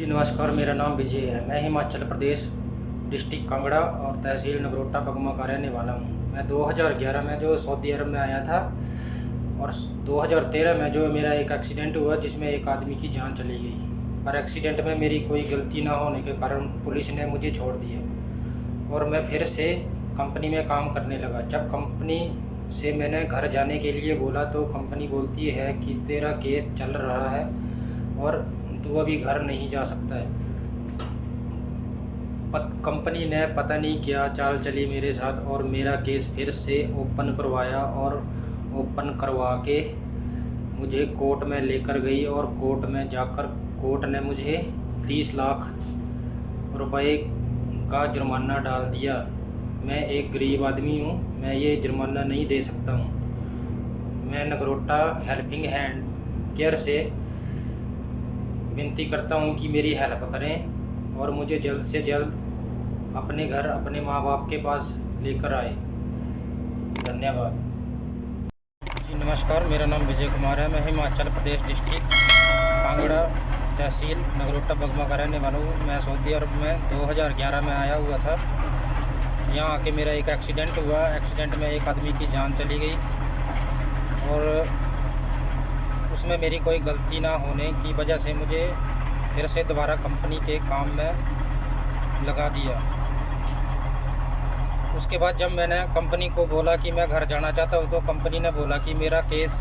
नमस्कार, मेरा नाम विजय है। मैं हिमाचल प्रदेश डिस्ट्रिक्ट कांगड़ा और तहसील नगरोटा बगमा का रहने वाला हूँ। मैं 2011 में जो सऊदी अरब में आया था और 2013 में जो मेरा एक एक्सीडेंट हुआ जिसमें एक आदमी की जान चली गई। पर एक्सीडेंट में मेरी कोई गलती ना होने के कारण पुलिस ने मुझे छोड़ दिया और मैं फिर से कंपनी में काम करने लगा। जब कंपनी से मैंने घर जाने के लिए बोला तो कंपनी बोलती है कि तेरा केस चल रहा है और तू अभी घर नहीं जा सकता है। कंपनी ने पता नहीं क्या चाल चली मेरे साथ और मेरा केस फिर से ओपन करवाया और ओपन करवा के मुझे कोर्ट में लेकर गई और कोर्ट में जाकर कोर्ट ने मुझे 30 लाख रुपए का जुर्माना डाल दिया। मैं एक गरीब आदमी हूँ, मैं ये जुर्माना नहीं दे सकता हूँ। मैं नगरोटा हेल्पिंग हैंड केयर से विनती करता हूँ कि मेरी हेल्प करें और मुझे जल्द से जल्द अपने घर अपने माँ बाप के पास लेकर आए। धन्यवाद जी। नमस्कार, मेरा नाम विजय कुमार है। मैं हिमाचल प्रदेश डिस्ट्रिक्ट कांगड़ा तहसील नगरोटा बगमा का रहने वाला हूँ। मैं सऊदी अरब में 2011 में आया हुआ था। यहाँ आके मेरा एक एक्सीडेंट हुआ। एक्सीडेंट में एक आदमी की जान चली गई और उसमें मेरी कोई गलती ना होने की वजह से मुझे फिर से दोबारा कंपनी के काम में लगा दिया। उसके बाद जब मैंने कंपनी को बोला कि मैं घर जाना चाहता हूँ तो कंपनी ने बोला कि मेरा केस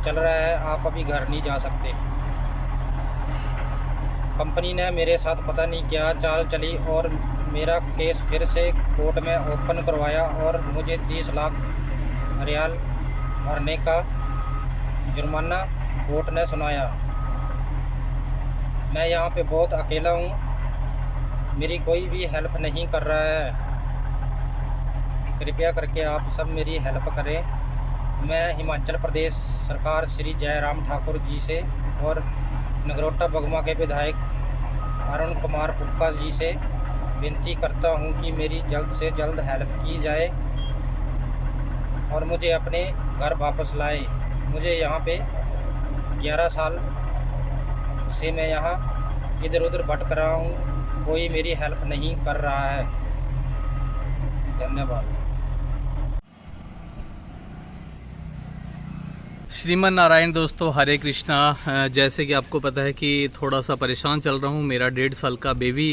चल रहा है, आप अभी घर नहीं जा सकते। कंपनी ने मेरे साथ पता नहीं क्या चाल चली और मेरा केस फिर से कोर्ट में ओपन करवाया और मुझे 30 लाख रियाल भरने का जुर्माना कोर्ट ने सुनाया। मैं यहाँ पे बहुत अकेला हूँ, मेरी कोई भी हेल्प नहीं कर रहा है। कृपया करके आप सब मेरी हेल्प करें। मैं हिमाचल प्रदेश सरकार श्री जयराम ठाकुर जी से और नगरोटा बगमा के विधायक अरुण कुमार पुक्का जी से विनती करता हूँ कि मेरी जल्द से जल्द हेल्प की जाए और मुझे अपने घर वापस लाएं। मुझे यहाँ पे 11 साल से मैं यहाँ इधर उधर भटक रहा हूँ, कोई मेरी हेल्प नहीं कर रहा है। धन्यवाद। श्रीमन नारायण दोस्तों, हरे कृष्णा। जैसे कि आपको पता है कि थोड़ा सा परेशान चल रहा हूँ। मेरा 1.5 साल का बेबी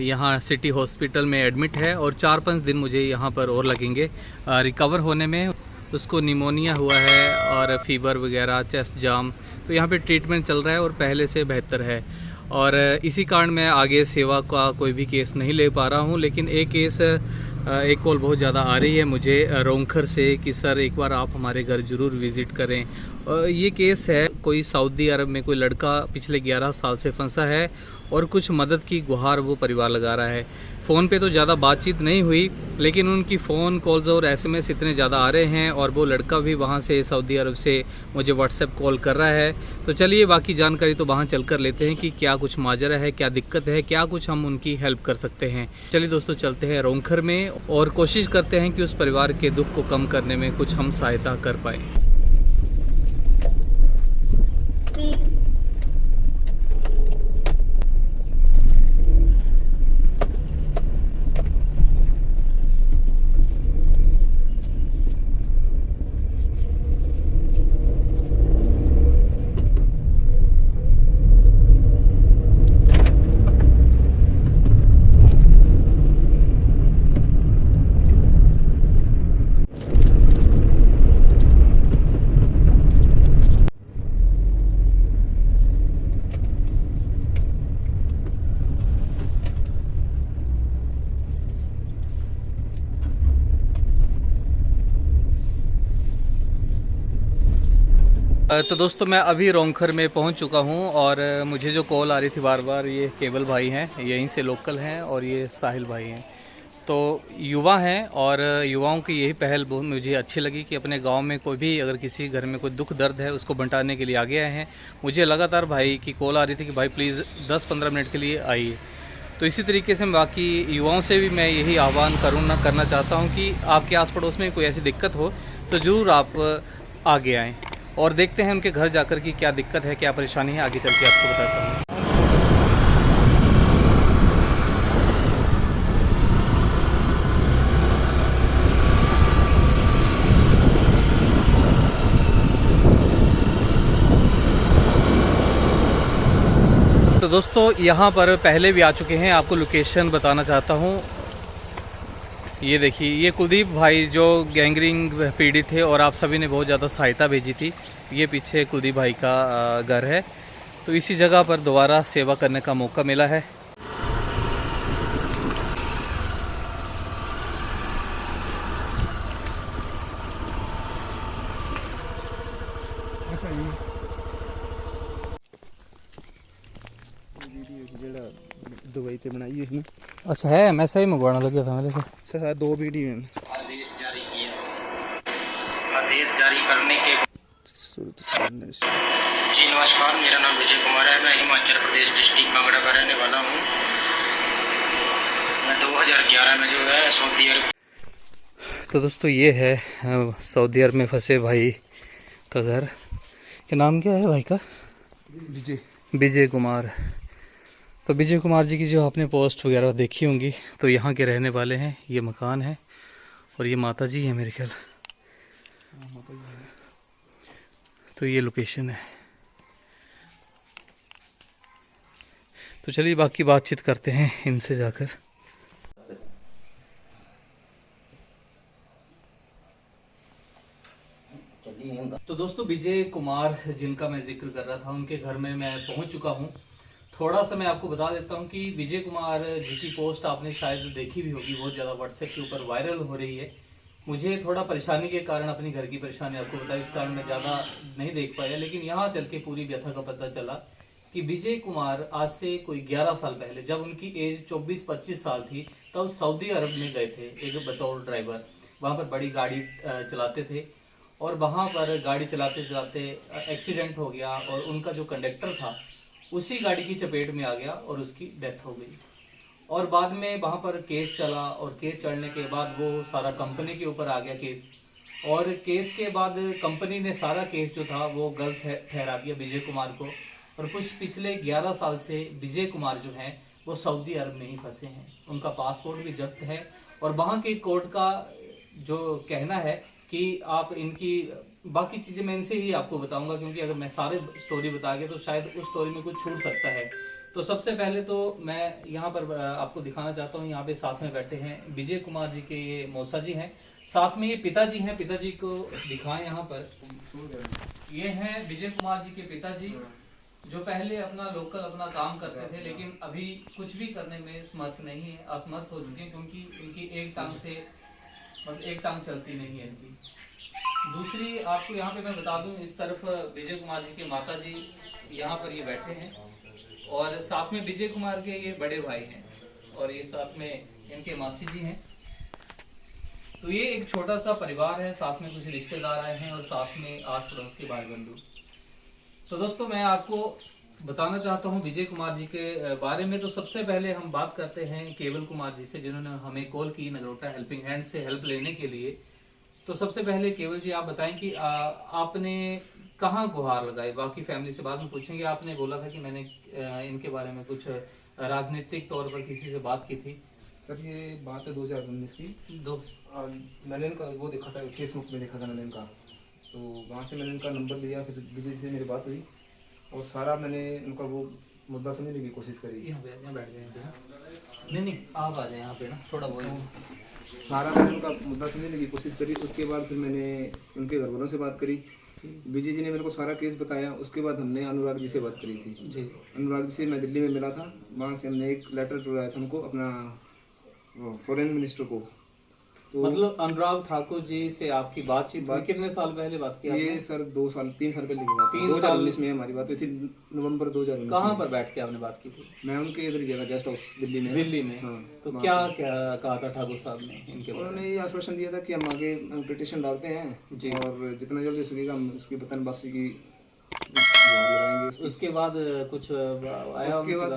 यहाँ सिटी हॉस्पिटल में एडमिट है और 4-5 दिन मुझे यहाँ पर और लगेंगे रिकवर होने में। उसको निमोनिया हुआ है और फीवर वगैरह, चेस्ट जाम, तो यहाँ पे ट्रीटमेंट चल रहा है और पहले से बेहतर है। और इसी कारण मैं आगे सेवा का कोई भी केस नहीं ले पा रहा हूँ। लेकिन एक कॉल बहुत ज़्यादा आ रही है मुझे रोंखर से कि सर एक बार आप हमारे घर ज़रूर विज़िट करें। ये केस है, कोई सऊदी अरब में कोई लड़का पिछले 11 साल से फंसा है और कुछ मदद की गुहार वो परिवार लगा रहा है। फ़ोन पे तो ज़्यादा बातचीत नहीं हुई, लेकिन उनकी फ़ोन कॉल्स और एसएमएस इतने ज़्यादा आ रहे हैं और वो लड़का भी वहाँ से सऊदी अरब से मुझे व्हाट्सएप कॉल कर रहा है। तो चलिए बाकी जानकारी तो वहाँ चल कर लेते हैं कि क्या कुछ माजरा है, क्या दिक्कत है, क्या कुछ हम उनकी हेल्प कर सकते हैं। चलिए दोस्तों, चलते हैं रोंखर में और कोशिश करते हैं कि उस परिवार के दुख को कम करने में कुछ हम सहायता कर पाएँ। तो दोस्तों, मैं अभी रोंखर में पहुंच चुका हूं और मुझे जो कॉल आ रही थी बार बार, ये केवल भाई हैं, यहीं से लोकल हैं और ये साहिल भाई हैं। तो युवा हैं और युवाओं की यही पहल बहुत मुझे अच्छी लगी कि अपने गांव में कोई भी अगर किसी घर में कोई दुख दर्द है उसको बंटाने के लिए आगे आए हैं। मुझे लगातार भाई की कॉल आ रही थी कि भाई प्लीज़ 10-15 मिनट के लिए आइए। तो इसी तरीके से बाकी युवाओं से भी मैं यही आह्वान करना चाहता हूँ कि आपके आस पड़ोस में कोई ऐसी दिक्कत हो तो ज़रूर आप आगे आएँ और देखते हैं उनके घर जाकर कि क्या दिक्कत है, क्या परेशानी है, आगे चल के आपको बताता हूँ। तो दोस्तों यहाँ पर पहले भी आ चुके हैं, आपको लोकेशन बताना चाहता हूँ। ये देखिए, ये कुलदीप भाई जो गैंगरिंग पीड़ित थे और आप सभी ने बहुत ज़्यादा सहायता भेजी थी। ये पीछे कुलदीप भाई का घर है। तो इसी जगह पर दोबारा सेवा करने का मौका मिला है। दुबई से बनाई है। अच्छा है, मैं सही मंगवाना लग गया था मेरे से। सर 2 वीडियो हैं। आदेश जारी किया। आदेश जारी करने के जी नमस्कार, मेरा नाम विजय कुमार है। मैं हिमाचल प्रदेश डिस्ट्रिक्ट कांगड़ा का रहने वाला हूँ। मैं 2011 में जो है सऊदी अरब। तो दोस्तों ये है सऊदी अरब में फंसे भाई का घर। क्या नाम क्या है भाई का? विजय कुमार। तो विजय कुमार जी की जो आपने पोस्ट वगैरह देखी होंगी, तो यहाँ के रहने वाले हैं। ये मकान है और ये माता जी है मेरे ख्याल। तो ये लोकेशन है। तो चलिए बाकी बातचीत करते हैं इनसे जाकर। तो दोस्तों विजय कुमार जिनका मैं जिक्र कर रहा था, उनके घर में मैं पहुंच चुका हूं। थोड़ा सा मैं आपको बता देता हूं कि विजय कुमार जी की पोस्ट आपने शायद देखी भी होगी, बहुत ज़्यादा व्हाट्सएप के ऊपर वायरल हो रही है। मुझे थोड़ा परेशानी के कारण, अपनी घर की परेशानी आपको बताया, इस कारण मैं ज़्यादा नहीं देख पाया। लेकिन यहाँ चल के पूरी व्यथा का पता चला कि विजय कुमार आज से कोई 11 साल पहले, जब उनकी एज 24-25 साल थी, तब सऊदी अरब में गए थे एक बतौर ड्राइवर। वहाँ पर बड़ी गाड़ी चलाते थे और वहाँ पर गाड़ी चलाते चलाते एक्सीडेंट हो गया और उनका जो कंडक्टर था उसी गाड़ी की चपेट में आ गया और उसकी डेथ हो गई। और बाद में वहाँ पर केस चला और केस चलने के बाद वो सारा कंपनी के ऊपर आ गया केस। और केस के बाद कंपनी ने सारा केस जो था वो गलत ठहरा दिया विजय कुमार को। और कुछ पिछले 11 साल से विजय कुमार जो हैं वो सऊदी अरब में ही फंसे हैं। उनका पासपोर्ट भी जब्त है और वहाँ के कोर्ट का जो कहना है कि आप इनकी बाकी चीज़ें मैं इनसे ही आपको बताऊंगा, क्योंकि अगर मैं सारे स्टोरी बता गया तो शायद उस स्टोरी में कुछ छूट सकता है। तो सबसे पहले तो मैं यहाँ पर आपको दिखाना चाहता हूँ, यहाँ पे साथ में बैठे हैं विजय कुमार जी के ये मौसा जी हैं, साथ में ये पिताजी हैं। पिताजी को दिखाएं यहाँ पर। ये हैं विजय कुमार जी के पिताजी, जो पहले अपना लोकल अपना काम करते थे, लेकिन अभी कुछ भी करने में समर्थ नहीं है, असमर्थ हो चुके हैं, क्योंकि इनकी एक टांग से मतलब एक टांग चलती नहीं है इनकी। दूसरी आपको यहाँ पे मैं बता दूं, इस तरफ विजय कुमार जी के माता जी यहाँ पर ये बैठे हैं और साथ में विजय कुमार के ये बड़े भाई हैं और ये साथ में इनके मासी जी हैं। तो ये एक छोटा सा परिवार है, साथ में कुछ रिश्तेदार आए हैं और साथ में आस पड़ोस के भाई बंधु। तो दोस्तों मैं आपको बताना चाहता हूँ विजय कुमार जी के बारे में। तो सबसे पहले हम बात करते हैं केवल कुमार जी से, जिन्होंने हमें कॉल की नगरोटा हेल्पिंग हैंड से हेल्प लेने के लिए। तो सबसे पहले केवल जी आप बताएं कि आपने कहाँ गुहार लगाई? बाकी फैमिली से बाद में पूछेंगे। आपने बोला था कि मैंने इनके बारे में कुछ राजनीतिक तौर पर किसी से बात की थी। सर ये बात है 2019 की। मैंने इनका वो देखा था, फेसबुक में देखा था मैंने इनका, तो वहाँ से मैंने इनका नंबर लिया, फिर विजय से मेरी बात हुई और सारा मैंने उनका वो मुद्दा समझने की कोशिश करी। यहाँ बैठ जाए। नहीं आप आ जाए यहाँ पे ना, थोड़ा बहुत सारा मैंने उनका मुद्दा समझने की कोशिश करी। उसके बाद फिर मैंने उनके घर वालों से बात करी। विजय जी ने मेरे को सारा केस बताया। उसके बाद हमने अनुराग जी से बात करी थी जी। अनुराग जी से मैं दिल्ली में मिला था, वहाँ से हमने एक लेटर जुड़ाया था उनको, अपना फॉरेन मिनिस्टर को। तो मतलब अनुराग ठाकुर जी से आपकी बातचीत हुई? कितने साल पहले बात की आपने? ये सर 3 साल पहले की बात है। 2019 में हमारी बात हुई थी, नवंबर 2019। कहाँ पर बैठ के आपने बात की थी? मैं उनके इधर गया था, गेस्ट हाउस दिल्ली में। हाँ। तो क्या कहा था ठाकुर साहब ने इनके बारे में? उन्होंने ये आश्वासन दिया था कि हम आगे पिटिशन डालते हैं जी, और जितना जल्दी हो सकेगा हम उसकी वतन वापसी की लगाएंगे। उसके बाद कुछ आया? उसके बाद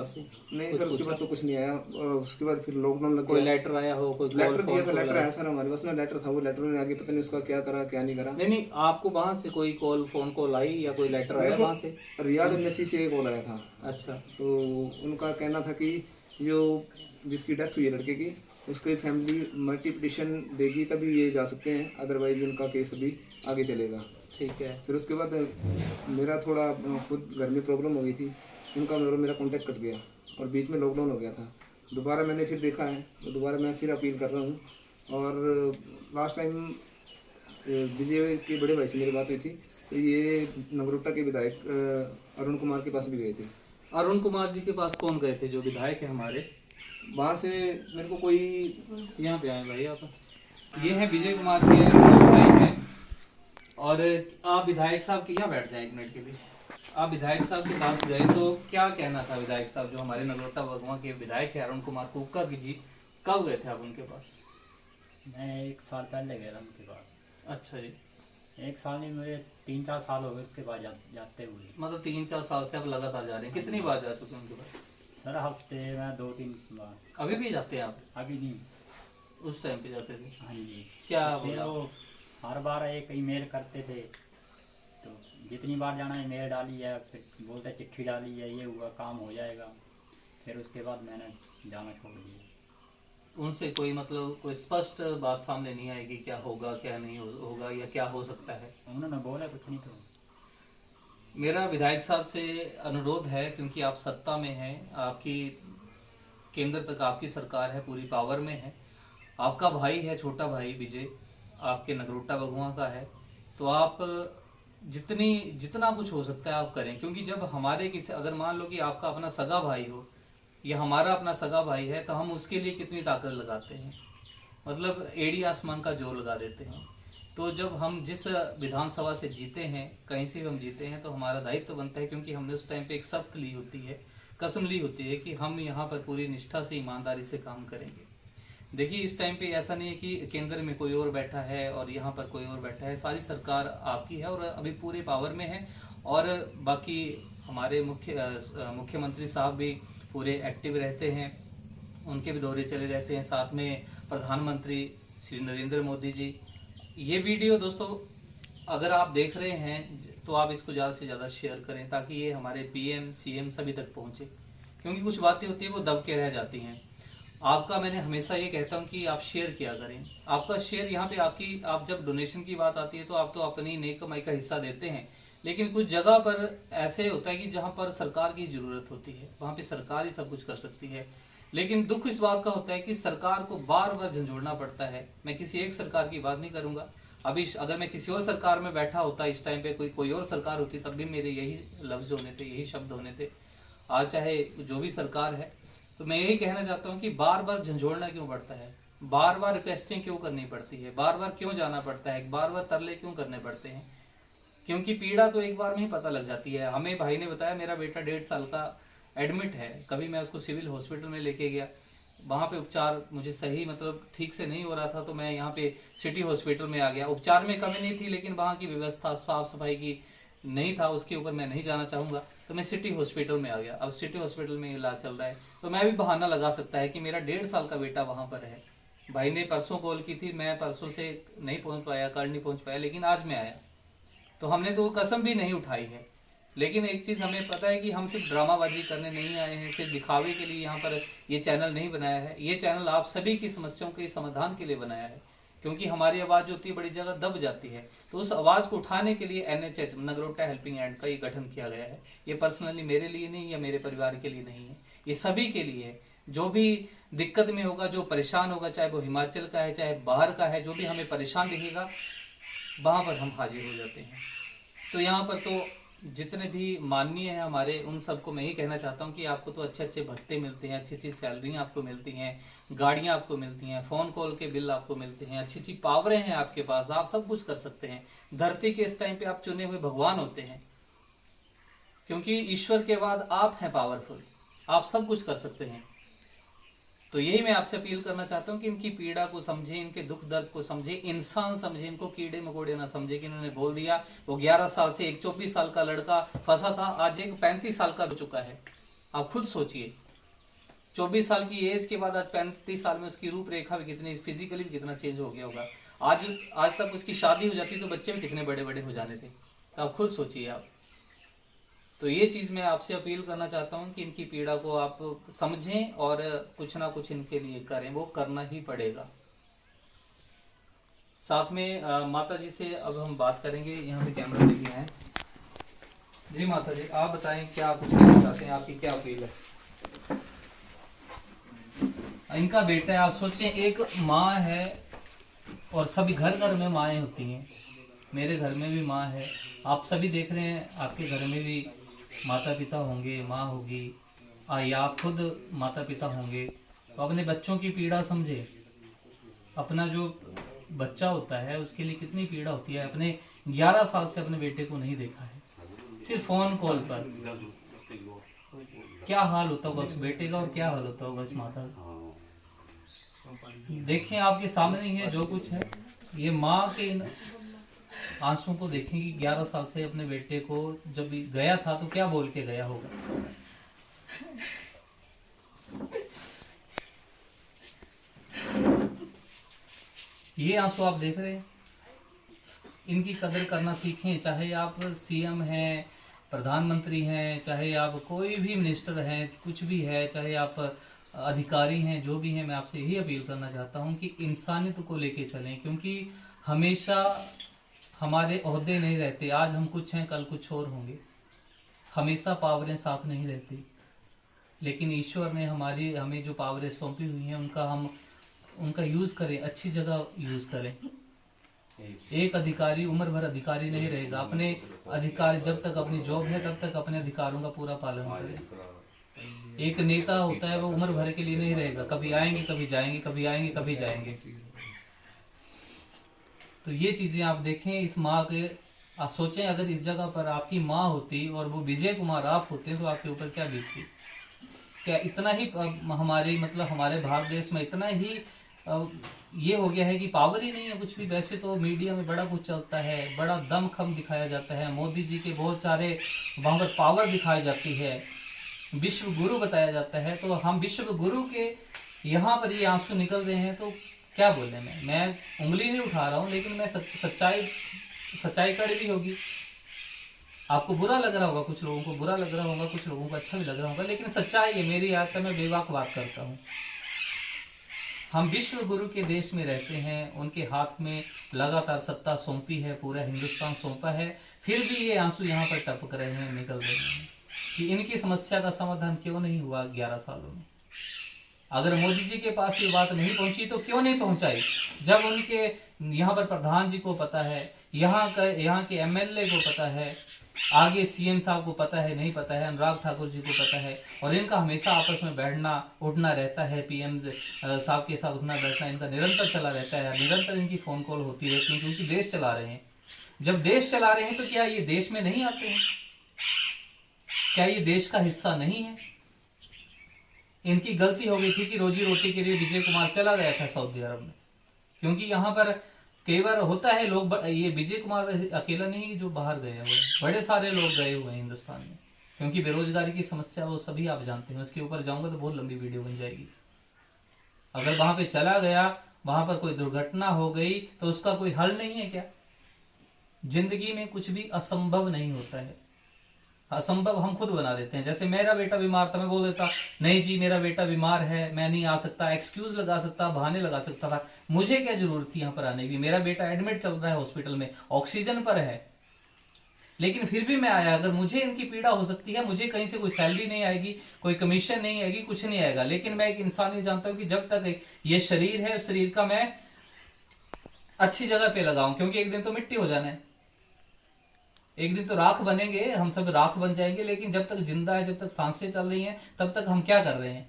नहीं सर, उसके बाद तो कुछ नहीं आया। उसके बाद फिर लॉकडाउन लग गया। कोई लेटर आया हो? कोई लेटर दिया था, लेटर आया सर हमारे पास ना, लेटर था। वो लेटर में आगे पता नहीं उसका क्या करा क्या नहीं करा। नहीं आपको वहाँ से कोई फोन कॉल आई या कोई लेटर आया वहाँ से? रियाद एम्बेसी से कॉल आया था। अच्छा। तो उनका कहना था कि जो जिसकी डेथ हुई है लड़के की, उसकी फैमिली मल्टी पिटिशन देगी तभी ये जा सकते हैं, अदरवाइज उनका केस अभी आगे चलेगा। ठीक है। फिर उसके बाद मेरा थोड़ा खुद घर में प्रॉब्लम हो गई थी, उनका और मेरा कांटेक्ट कट गया और बीच में लॉकडाउन हो गया था। दोबारा मैंने फिर देखा है, तो दोबारा मैं फिर अपील कर रहा हूँ। और लास्ट टाइम विजय के बड़े भाई से मेरी बात हुई थी, तो ये नगरोटा के विधायक अरुण कुमार के पास भी गए थे। अरुण कुमार जी के पास कौन गए थे? जो विधायक है हमारे, वहाँ से मेरे को कोई यहाँ पे आए भाई आप। ये है विजय कुमार के विधायक है। और आप विधायक साहब के यहाँ बैठ जाए 1 मिनट के लिए। आप विधायक साहब के पास गए तो क्या कहना था विधायक साहब जो हमारे नगरोटा भगवान के विधायक है अरुण कुमार कुक्का जी, कब गए थे आप उनके पास? मैं 1 साल पहले गया था उनके पास। अच्छा जी। 1 साल नहीं, मुझे 3-4 साल हो गए उसके बाद जाते हुए। मतलब 3-4 साल से आप लगातार जा रहे हैं। कितनी बार जा चुके हैं उनके पास? सर हफ्ते में 2-3 बार। अभी भी जाते हैं आप? अभी नहीं। उस टाइम पे जाते थे? हाँ जी। क्या फिर बोला? वो हर बार एक ईमेल करते थे, तो जितनी बार जाना ईमेल डाली है, फिर बोलते चिट्ठी डाली है, ये हुआ काम हो जाएगा। फिर उसके बाद मैंने जाना छोड़ दिया। उनसे कोई मतलब कोई स्पष्ट बात सामने नहीं आएगी क्या होगा क्या नहीं होगा या क्या हो सकता है? उन्होंने बोला कुछ नहीं। तो मेरा विधायक साहब से अनुरोध है, क्योंकि आप सत्ता में हैं, आपकी केंद्र तक आपकी सरकार है, पूरी पावर में है, आपका भाई है छोटा भाई विजय, आपके नगरोटा बगुआ का है, तो आप जितना कुछ हो सकता है आप करें। क्योंकि जब हमारे किसी, अगर मान लो कि आपका अपना सगा भाई हो या हमारा अपना सगा भाई है, तो हम उसके लिए कितनी ताकत लगाते हैं, मतलब एड़ी आसमान का जोर लगा देते हैं। तो जब हम जिस विधानसभा से जीते हैं, कहीं से भी हम जीते हैं, तो हमारा दायित्व बनता है, क्योंकि हमने उस टाइम पे एक शपथ ली होती है, कसम ली होती है कि हम यहाँ पर पूरी निष्ठा से ईमानदारी से काम करेंगे। देखिए इस टाइम पे ऐसा नहीं है कि केंद्र में कोई और बैठा है और यहाँ पर कोई और बैठा है, सारी सरकार आपकी है और अभी पूरे पावर में है। और बाकी हमारे मुख्यमंत्री साहब भी पूरे एक्टिव रहते हैं, उनके भी दौरे चले रहते हैं, साथ में प्रधानमंत्री श्री नरेंद्र मोदी जी। ये वीडियो दोस्तों अगर आप देख रहे हैं तो आप इसको ज़्यादा से ज़्यादा शेयर करें, ताकि ये हमारे PM CM सभी तक पहुँचे, क्योंकि कुछ बातें होती है वो दब के रह जाती हैं। आपका मैंने हमेशा ये कहता हूँ कि आप शेयर किया करें। आपका शेयर यहाँ पे आप जब डोनेशन की बात आती है तो आप तो अपनी नेक कमाई का हिस्सा देते हैं, लेकिन कुछ जगह पर ऐसे होता है कि जहाँ पर सरकार की ज़रूरत होती है वहाँ पे सरकार ही सब कुछ कर सकती है। लेकिन दुख इस बात का होता है कि सरकार को बार बार झंझोड़ना पड़ता है। मैं किसी एक सरकार की बात नहीं करूँगा, अभी अगर मैं किसी और सरकार में बैठा होता इस टाइम पे, कोई और सरकार होती, तब भी मेरे यही लफ्ज़ होने थे, यही शब्द होने थे। आज चाहे जो भी सरकार है, तो मैं यही कहना चाहता हूँ कि बार बार झंझोड़ना क्यों पड़ता है, बार बार रिक्वेस्टिंग क्यों करनी पड़ती है, बार बार क्यों जाना पड़ता है, बार बार तरले क्यों करने पड़ते हैं? क्योंकि पीड़ा तो एक बार में ही पता लग जाती है। हमें भाई ने बताया मेरा बेटा 1.5 साल का एडमिट है, कभी मैं उसको सिविल हॉस्पिटल में लेके गया, वहाँ पे उपचार मुझे सही मतलब ठीक से नहीं हो रहा था, तो मैं यहाँ पे सिटी हॉस्पिटल में आ गया। उपचार में कमी नहीं थी, लेकिन वहाँ की व्यवस्था साफ सफाई की नहीं था, उसके ऊपर मैं नहीं जाना चाहूँगा, तो मैं सिटी हॉस्पिटल में आ गया। अब सिटी हॉस्पिटल में इलाज चल रहा है, तो मैं भी बहाना लगा सकता है कि मेरा 1.5 साल का बेटा वहाँ पर है। भाई ने परसों कॉल की थी, मैं परसों से नहीं पहुँच पाया, कल नहीं पहुँच पाया, लेकिन आज मैं आया। तो हमने तो कसम भी नहीं उठाई है। लेकिन एक चीज़ हमें पता है कि हम सिर्फ ड्रामाबाजी करने नहीं आए हैं, सिर्फ दिखावे के लिए यहाँ पर ये चैनल नहीं बनाया है। ये चैनल आप सभी की समस्याओं के समाधान के लिए बनाया है, क्योंकि हमारी आवाज़ जो होती है बड़ी जगह दब जाती है, तो उस आवाज़ को उठाने के लिए NHH नगरोटा हेल्पिंग हैंड का ये गठन किया गया है। ये पर्सनली मेरे लिए नहीं या मेरे परिवार के लिए नहीं है, ये सभी के लिए है। जो भी दिक्कत में होगा, जो परेशान होगा, चाहे वो हिमाचल का है चाहे बाहर का है, जो भी हमें परेशान दिखेगा वहाँ पर हम हाजिर हो जाते हैं। तो यहाँ पर तो जितने भी माननीय हैं हमारे, उन सबको मैं ही कहना चाहता हूँ कि आपको तो अच्छे अच्छे भत्ते मिलते हैं, अच्छी अच्छी सैलरियाँ आपको मिलती हैं, गाड़ियाँ आपको मिलती हैं, फ़ोन कॉल के बिल आपको मिलते हैं, अच्छी अच्छी पावरें हैं आपके पास, आप सब कुछ कर सकते हैं। धरती के इस टाइम पे आप चुने हुए भगवान होते हैं, क्योंकि ईश्वर के बाद आप हैं पावरफुल, आप सब कुछ कर सकते हैं। तो यही मैं आपसे अपील करना चाहता हूँ कि इनकी पीड़ा को समझे, इनके दुख दर्द को समझे, इंसान समझे, इनको कीड़े मकोड़े ना समझे कि इन्होंने बोल दिया। वो 11 साल से एक 24 साल का लड़का फंसा था, आज एक 35 साल का हो चुका है। आप खुद सोचिए, 24 साल की एज के बाद आज 35 साल में उसकी रूपरेखा भी कितनी, फिजिकली भी कितना चेंज हो गया होगा। आज तक उसकी शादी हो जाती तो बच्चे भी कितने बड़े बड़े हो जाने थे। तो आप खुद सोचिए आप। तो ये चीज़ मैं आपसे अपील करना चाहता हूँ कि इनकी पीड़ा को आप समझें और कुछ ना कुछ इनके लिए करें, वो करना ही पड़ेगा। साथ में माता जी से अब हम बात करेंगे। यहाँ पे कैमरा लेके आए। जी माता जी, आप बताएं क्या कुछ कहना चाहते हैं, आपकी क्या अपील है? इनका बेटा है, आप सोचें, एक माँ है और सभी घर घर में माएँ होती हैं, मेरे घर में भी माँ है, आप सभी देख रहे हैं, आपके घर में भी माता पिता होंगे, माँ होगी, या आप खुद माता पिता होंगे। तो अपने बच्चों की पीड़ा समझे। अपना जो बच्चा होता है उसके लिए कितनी पीड़ा होती है। अपने 11 साल से अपने बेटे को नहीं देखा है, सिर्फ फोन कॉल पर। क्या हाल होता होगा उस बेटे का और क्या हाल होता होगा इस माता का। देखें, आपके सामने ही है जो कुछ है। ये माँ के इन आंसुओं को देखें कि 11 साल से अपने बेटे को जब गया था तो क्या बोल के गया होगा। ये आंसू आप देख रहे हैं, इनकी कदर करना सीखें। चाहे आप सीएम हैं, प्रधानमंत्री हैं, चाहे आप कोई भी मिनिस्टर हैं, कुछ भी है, चाहे आप अधिकारी हैं, जो भी हैं, मैं आपसे यही अपील करना चाहता हूं कि इंसानियत को लेके चलें। क्योंकि हमेशा हमारे ओहदे नहीं रहते, आज हम कुछ हैं कल कुछ और होंगे। हमेशा पावरें साथ नहीं रहती, लेकिन ईश्वर ने हमें जो पावरें सौंपी हुई हैं उनका यूज़ करें, अच्छी जगह यूज़ करें। एक अधिकारी उम्र भर अधिकारी नहीं रहेगा। अपने अधिकार, जब तक अपनी जॉब है तब तक अपने अधिकारों का पूरा पालन करें। एक नेता होता है वो उम्र भर के लिए नहीं रहेगा, कभी आएंगे कभी जाएंगे, कभी आएंगे कभी जाएंगे। तो ये चीजें आप देखें। इस माँ के आप सोचें, अगर इस जगह पर आपकी माँ होती और वो विजय कुमार आप होते तो आपके ऊपर क्या बीतती। क्या इतना ही हमारे भारत देश में इतना ही ये हो गया है कि पावर ही नहीं है कुछ भी। वैसे तो मीडिया में बड़ा कुछ चलता है, बड़ा दमखम दिखाया जाता है, मोदी जी के बहुत सारे वहाँ पर पावर दिखाई जाती है, विश्व गुरु बताया जाता है। तो हम विश्व गुरु के यहाँ पर ये आंसू निकल रहे हैं तो क्या बोले। मैं उंगली नहीं उठा रहा हूँ, लेकिन मैं सच्चाई कड़वी होगी। आपको बुरा लग रहा होगा, कुछ लोगों को बुरा लग रहा होगा, कुछ लोगों को अच्छा भी लग रहा होगा, लेकिन सच्चाई है। मेरी आदत है, मैं बेबाक बात करता हूँ। हम विश्व गुरु के देश में रहते हैं, उनके हाथ में लगातार सत्ता सौंपी है, पूरा हिंदुस्तान सौंपा है, फिर भी ये आंसू यहाँ पर टपक रहे हैं, निकल रहे हैं कि इनकी समस्या का समाधान क्यों नहीं हुआ 11 सालों में। अगर मोदी जी के पास ये बात नहीं पहुंची तो क्यों नहीं पहुंचाई, जब उनके यहाँ पर प्रधान जी को पता है, यहाँ के एमएलए को पता है, आगे सीएम साहब को पता है, नहीं पता है, अनुराग ठाकुर जी को पता है, और इनका हमेशा आपस में बैठना उठना रहता है। पीएम साहब के साथ उठना बैठना इनका निरंतर चला रहता है, निरंतर इनकी फोन कॉल होती रहती है, क्योंकि देश चला रहे हैं। जब देश चला रहे हैं तो क्या ये देश में नहीं आते हैं? क्या ये देश का हिस्सा नहीं है? इनकी गलती हो गई थी कि रोजी रोटी के लिए विजय कुमार चला गया था सऊदी अरब में, क्योंकि यहाँ पर कई बार होता है लोग, ये विजय कुमार अकेला नहीं जो बाहर गए हुए, बड़े सारे लोग गए हुए हैं हिंदुस्तान में, क्योंकि बेरोजगारी की समस्या वो सभी आप जानते हैं। उसके ऊपर जाऊंगा तो बहुत लंबी वीडियो बन जाएगी। अगर वहां पे चला गया, वहां पर कोई दुर्घटना हो गई तो उसका कोई हल नहीं है क्या? जिंदगी में कुछ भी असंभव नहीं होता है, असंभव हम खुद बना देते हैं। जैसे मेरा बेटा बीमार था, मैं बोल देता नहीं जी मेरा बेटा बीमार है, मैं नहीं आ सकता, एक्सक्यूज लगा सकता, बहाने लगा सकता था। मुझे क्या जरूरत थी यहाँ पर आने की? मेरा बेटा एडमिट चल रहा है हॉस्पिटल में, ऑक्सीजन पर है, लेकिन फिर भी मैं आया। अगर मुझे इनकी पीड़ा हो सकती है, मुझे कहीं से कोई सैलरी नहीं आएगी, कोई कमीशन नहीं आएगी, कुछ नहीं आएगा, लेकिन मैं एक इंसान ही जानता हूँ कि जब तक ये शरीर है, उस शरीर का मैं अच्छी जगह पे लगाऊं, क्योंकि एक दिन तो मिट्टी हो जाना है, एक दिन तो राख बनेंगे, हम सब राख बन जाएंगे। लेकिन जब तक जिंदा है, जब तक सांसें चल रही हैं, तब तक हम क्या कर रहे हैं?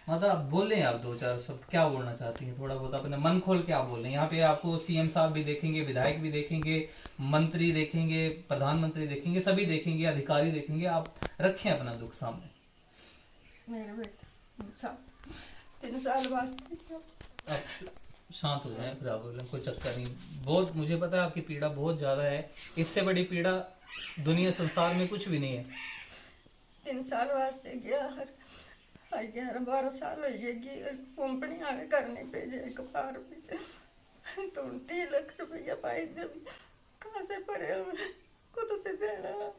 मतलब बोलें आप दो चार शब्द, क्या बोलना चाहती हैं? थोड़ा बहुत अपने मन खोल के आप बोलें। यहाँ पे आपको सीएम साहब भी देखेंगे, विधायक भी देखेंगे, मंत्री देखेंगे, प्रधानमंत्री देखेंगे, सभी देखेंगे, अधिकारी देखेंगे। आप रखें अपना दुख सामने। मेरा बेटा 3 साल वास्ते आप शांत हो जाए, फिर आप बोलें, कोई चक्कर नहीं। बहुत मुझे पता है आपकी पीड़ा बहुत ज़्यादा है, इससे बड़ी पीड़ा दुनिया संसार में कुछ भी नहीं है। 3 साल वास्ते गया, 11-12 साल हो गए कि कंपनी आगे करने पे जे कपार पे तो 30 लाख रुपया पाई, जब कहाँ से भरे खुद से देना।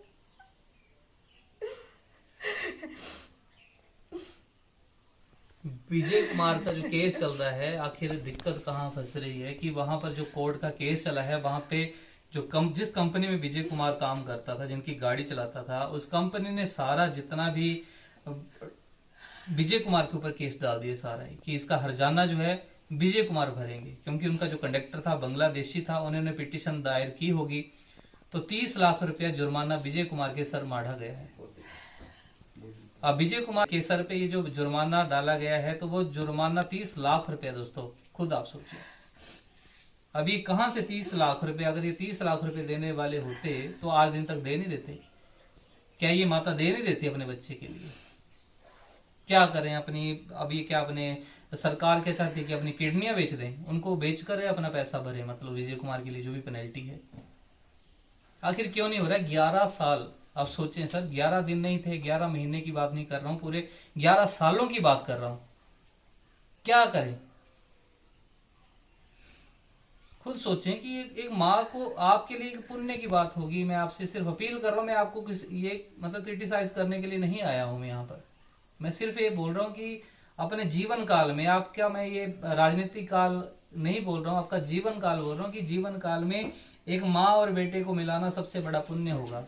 विजय कुमार का जो केस चल रहा है, आखिर दिक्कत कहाँ फंस रही है कि वहां पर जो कोर्ट का केस चला है, वहां पे जिस कंपनी में विजय कुमार काम करता था, जिनकी गाड़ी चलाता था, उस कंपनी ने सारा जितना भी विजय कुमार के ऊपर केस डाल दिए सारा ही, कि इसका हर्जाना जो है विजय कुमार भरेंगे, क्योंकि उनका जो कंडक्टर था बांग्लादेशी था। उन्होंने पिटीशन दायर की होगी, तो 30 लाख रुपया जुर्माना विजय कुमार के सर मारा गया है। अब विजय कुमार के सर पे ये जो जुर्माना डाला गया है, तो वो जुर्माना 30 लाख रुपया दोस्तों, खुद आप सोचिए। अभी कहां से 30 लाख रुपए? अगर ये 30 लाख रुपए देने वाले होते तो आज दिन तक दे नहीं देते। क्या ये माता दे नहीं देती अपने बच्चे के लिए? क्या करें अपनी, अभी क्या अपने सरकार क्या चाहती है कि अपनी किडनियां बेच दें, उनको बेच कर अपना पैसा भरे, मतलब विजय कुमार के लिए जो भी पेनल्टी है। आखिर क्यों नहीं हो रहा है? 11 साल, आप सोचें सर, 11 दिन नहीं थे, 11 महीने की बात नहीं कर रहा हूं, पूरे 11 सालों की बात कर रहा हूं। क्या करें? खुद सोचें कि एक माँ को, आपके लिए एक पुण्य की बात होगी। मैं आपसे सिर्फ अपील कर रहा हूं, मैं आपको ये मतलब क्रिटिसाइज करने के लिए नहीं आया हूं मैं यहाँ पर। मैं सिर्फ ये बोल रहा हूँ कि अपने जीवन काल में, आप क्या, मैं ये राजनीतिक काल नहीं बोल रहा हूँ, आपका जीवन काल बोल रहा हूँ कि जीवन काल में एक माँ और बेटे को मिलाना सबसे बड़ा पुण्य होगा।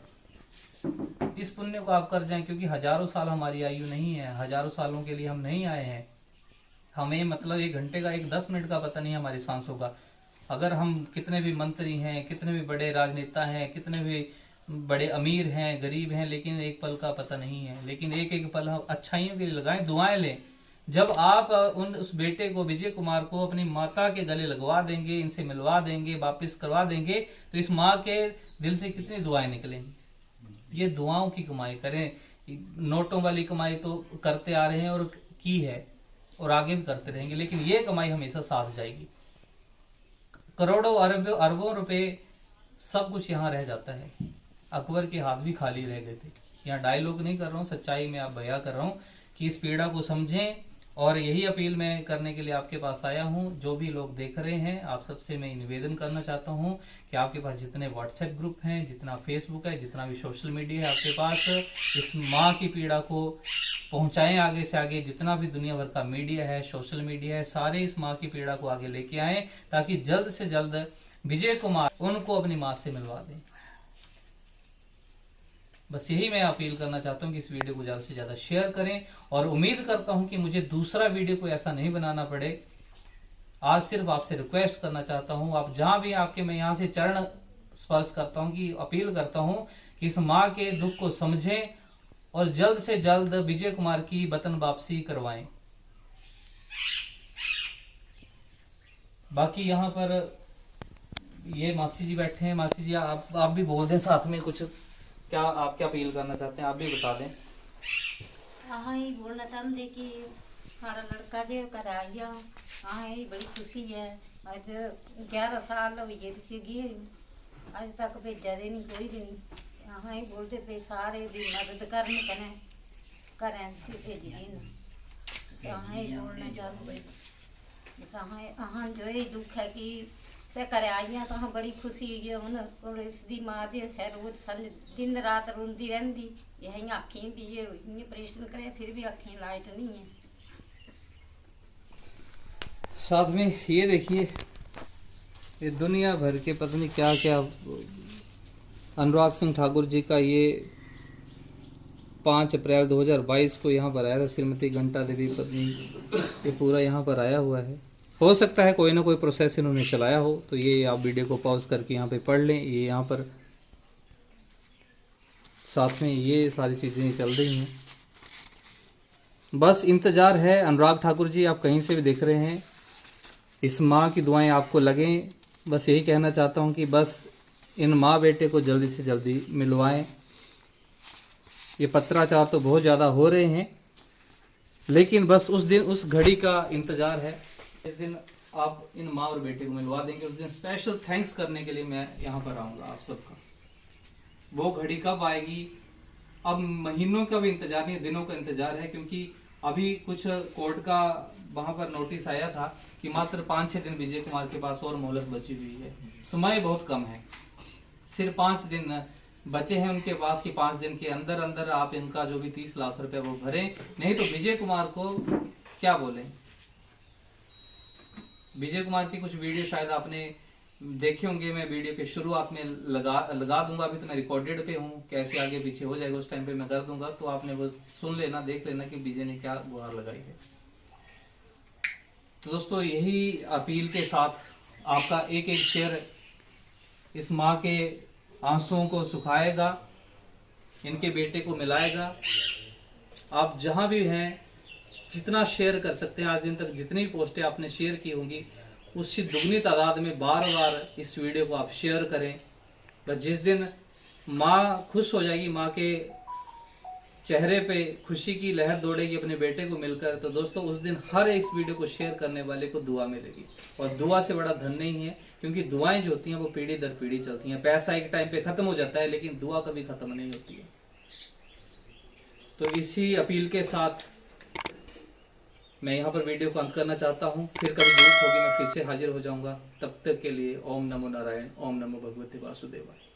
इस पुण्य को आप कर जाएं, क्योंकि हजारों साल हमारी आयु नहीं है, हजारों सालों के लिए हम नहीं आए हैं। हमें मतलब 1 घंटे का, 10 मिनट का पता नहीं हमारी सांसों का। अगर हम कितने भी मंत्री हैं, कितने भी बड़े राजनेता हैं, कितने भी बड़े अमीर हैं, गरीब हैं, लेकिन एक पल का पता नहीं है। लेकिन एक एक पल हम अच्छाइयों के लिए लगाएं, दुआएं लें। जब आप उस बेटे को, विजय कुमार को, अपनी माता के गले लगवा देंगे, इनसे मिलवा देंगे, वापस करवा देंगे, तो इस माँ के दिल से कितनी दुआएं निकलेंगी। ये दुआओं की कमाई करें। नोटों वाली कमाई तो करते आ रहे हैं और की है और आगे भी करते रहेंगे, लेकिन ये कमाई हमेशा साथ जाएगी। करोड़ों अरबों रुपए सब कुछ यहाँ रह जाता है। अकबर के हाथ भी खाली रह गए थे। यहाँ डायलॉग नहीं कर रहा हूँ, सच्चाई में आप बयां कर रहा हूँ कि इस पीड़ा को समझें। और यही अपील मैं करने के लिए आपके पास आया हूँ। जो भी लोग देख रहे हैं, आप सबसे मैं निवेदन करना चाहता हूँ कि आपके पास जितने व्हाट्सएप ग्रुप हैं, जितना फेसबुक है, जितना भी सोशल मीडिया है आपके पास, इस माँ की पीड़ा को पहुँचाएं आगे से आगे। जितना भी दुनिया भर का मीडिया है, सोशल मीडिया है, सारे इस माँ की पीड़ा को आगे लेके आएँ, ताकि जल्द से जल्द विजय कुमार उनको अपनी माँ से मिलवा दें। बस यही मैं अपील करना चाहता हूँ कि इस वीडियो को ज़्यादा से ज़्यादा शेयर करें। और उम्मीद करता हूँ कि मुझे दूसरा वीडियो को ऐसा नहीं बनाना पड़े। आज सिर्फ आपसे रिक्वेस्ट करना चाहता हूँ, आप जहाँ भी आपके, मैं यहाँ से चरण स्पर्श करता हूँ, कि अपील करता हूँ कि इस माँ के दुख को समझें और जल्द से जल्द विजय कुमार की वतन वापसी करवाएं। बाकी यहाँ पर ये मासी जी बैठे हैं। मासी जी आप भी बोल दें साथ में कुछ, क्या आप क्या अपील करना चाहते हैं, आप भी बता दें। हाँ, ये बोलना चाहते कि हमारा लड़का जो कराइया, हाँ ये बड़ी खुशी है। आज 11 साल हो गए थे, आज तक भेजा दे नहीं कोई भी नहीं। हाँ ये बोलते पे सारे दी मदद करने करें करें से भेज दी। हाँ ये बोलना चाहते हाँ जो ये दुख है कि से करे आइया, तो हाँ बड़ी खुशी है उन। और इसकी माँ जी से रोज संज दिन रात रोंदी रहती, यही अखी भी ये ऑपरेशन करे, फिर भी अखी लाइट नहीं है। साथ में ये देखिए, ये दुनिया भर के पता नहीं क्या क्या, अनुराग सिंह ठाकुर जी का ये 5 अप्रैल 2022 को यहाँ पर आया था, श्रीमती घंटा देवी पत्नी, ये पूरा यहाँ पर आया हुआ है। हो सकता है कोई ना कोई प्रोसेस इन्होंने चलाया हो, तो ये आप वीडियो को पॉज करके यहाँ पे पढ़ लें। ये यहाँ पर साथ में ये सारी चीज़ें चल रही हैं। बस इंतज़ार है। अनुराग ठाकुर जी, आप कहीं से भी देख रहे हैं, इस माँ की दुआएं आपको लगें। बस यही कहना चाहता हूँ कि बस इन माँ बेटे को जल्दी से जल्दी मिलवाएं। ये पत्राचार तो बहुत ज़्यादा हो रहे हैं, लेकिन बस उस दिन, उस घड़ी का इंतज़ार है। इस दिन आप इन माँ और बेटे को मिलवा देंगे। उस दिन स्पेशल थैंक्स करने के लिए मैं यहाँ पर आऊँगा आप सबका। वो घड़ी कब आएगी? अब महीनों का भी इंतज़ार नहीं, दिनों का इंतज़ार है। क्योंकि अभी कुछ कोर्ट का वहाँ पर नोटिस आया था कि मात्र 5-6 दिन विजय कुमार के पास और मोहलत बची हुई है। समय बहुत कम है, सिर्फ 5 दिन बचे हैं उनके पास, कि 5 दिन के अंदर अंदर आप इनका जो भी 30 लाख रुपए वो भरें, नहीं तो विजय कुमार को क्या बोलें। विजय कुमार की कुछ वीडियो शायद आपने देखे होंगे, मैं वीडियो के शुरुआत में लगा दूंगा। अभी तो मैं रिकॉर्डेड पे हूँ, कैसे आगे पीछे हो जाएगा उस टाइम पे मैं कर दूंगा, तो आपने वो सुन लेना, देख लेना कि डीजे ने क्या गुहार लगाई है। तो दोस्तों यही अपील के साथ आपका एक एक शेयर इस माँ के आंसुओं को सुखाएगा, इनके बेटे को मिलाएगा। आप जहाँ भी हैं जितना शेयर कर सकते हैं, आज दिन तक जितनी पोस्टें आपने शेयर की होंगी उससे दुगनी तादाद में बार बार इस वीडियो को आप शेयर करें। बस जिस दिन माँ खुश हो जाएगी, माँ के चेहरे पे खुशी की लहर दौड़ेगी अपने बेटे को मिलकर, तो दोस्तों उस दिन हर इस वीडियो को शेयर करने वाले को दुआ मिलेगी। और दुआ से बड़ा धन नहीं है, क्योंकि दुआएं जो होती हैं वो पीढ़ी दर पीढ़ी चलती हैं। पैसा एक टाइम पे खत्म हो जाता है, लेकिन दुआ कभी खत्म नहीं होती है। तो इसी अपील के साथ मैं यहाँ पर वीडियो को अंत करना चाहता हूँ। फिर कभी जरूरत होगी मैं फिर से हाजिर हो जाऊँगा। तब तक के लिए ओम नमो नारायण, ओम नमो भगवते वासुदेवाय।